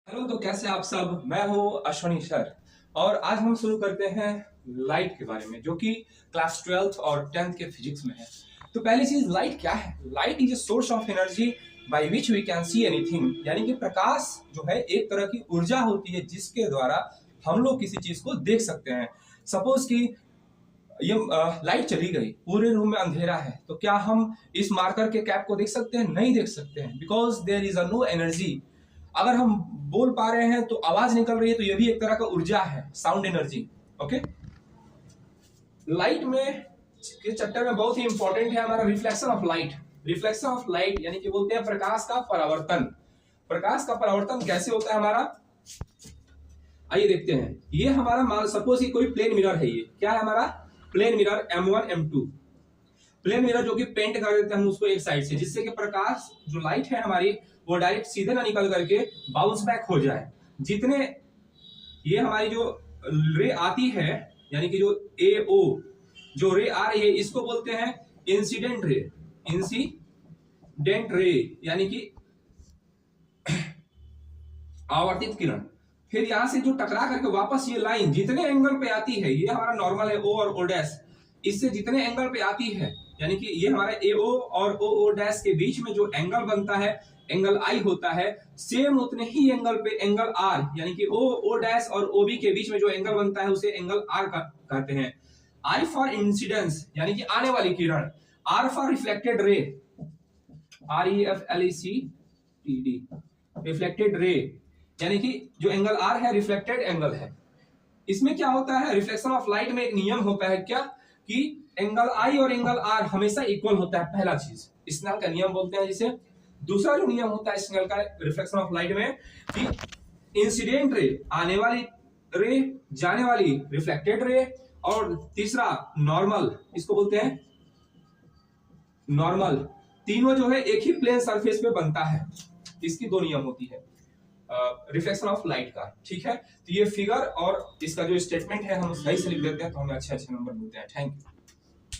Hello, तो कैसे आप सब। मैं हूँ अश्वनी सर और आज हम शुरू करते हैं लाइट के बारे में, जो कि क्लास 12th और 10th के फिजिक्स में है। तो पहली चीज, लाइट क्या है। Light is a source of energy by which we can see anything. यानी कि प्रकाश जो है एक तरह की ऊर्जा होती है जिसके द्वारा हम लोग किसी चीज को देख सकते हैं। सपोज कि ये लाइट चली गई, पूरे रूम में अंधेरा है, तो क्या हम इस मार्कर के कैप को देख सकते हैं? नहीं देख सकते हैं, because there is a no energy. अगर हम बोल पा रहे हैं तो आवाज निकल रही है, तो ये भी एक तरह का ऊर्जा है, साउंड एनर्जी। ओके, लाइट में के चैप्टर में बहुत ही इंपॉर्टेंट है हमारा reflection of light. Reflection of light यानी कि बोलते हैं प्रकाश का परावर्तन। प्रकाश का परावर्तन कैसे होता है हमारा, आइए देखते हैं। ये हमारा मान सपोज कि कोई प्लेन मिरर है। ये क्या है हमारा plane mirror M1 M2। Plane mirror जो कि पेंट कर देते हैं हम उसको एक साइड से, जिससे कि प्रकाश जो लाइट है हमारी वो डायरेक्ट सीधे ना निकल करके बाउंस बैक हो जाए। जितने ये हमारी जो रे आती है, यानी कि जो AO जो रे आ रही है, इसको बोलते हैं इंसिडेंट रे। इंसिडेंट रे यानी कि आवर्तित किरण। फिर यहां से जो टकरा करके वापस ये लाइन जितने एंगल पे आती है, ये हमारा नॉर्मल है O और O डैश, इससे जितने एंगल पे आती है, यानी कि ये हमारे AO और OO डैश के बीच में जो एंगल बनता है, एंगल I होता है, सेम उतने ही एंगल पे एंगल R, यानी कि OO डैश और OB के बीच में जो एंगल बनता है उसे एंगल R कहते हैं। I फॉर इंसिडेंस यानी कि आने वाली किरण, R for reflected ray, REFLECTED, reflected ray, यानी कि जो एंगल R है रिफ्लेक्टेड एंगल है। इसमें क्या होता है, रिफ्लेक्शन ऑफ लाइट में एक नियम होता है क्या, कि एंगल I और एंगल R हमेशा इक्वल होता है। पहला चीज स्नेल का नियम बोलते हैं जिसे। दूसरा जो नियम होता है स्नेल का रिफ्लेक्शन ऑफ लाइट में, कि इंसिडेंट रे आने वाली रे, जाने वाली रिफ्लेक्टेड रे, और तीसरा नॉर्मल, इसको बोलते हैं नॉर्मल। तीनों जो है एक ही प्लेन सरफेस पे बनता है। इसकी दो नियम होती है रिफ्लेक्शन ऑफ लाइट का। ठीक है, तो ये फिगर और इसका जो स्टेटमेंट है हम सही से लिख देते हैं तो हमें अच्छे अच्छे नंबर मिलते हैं। Thank you.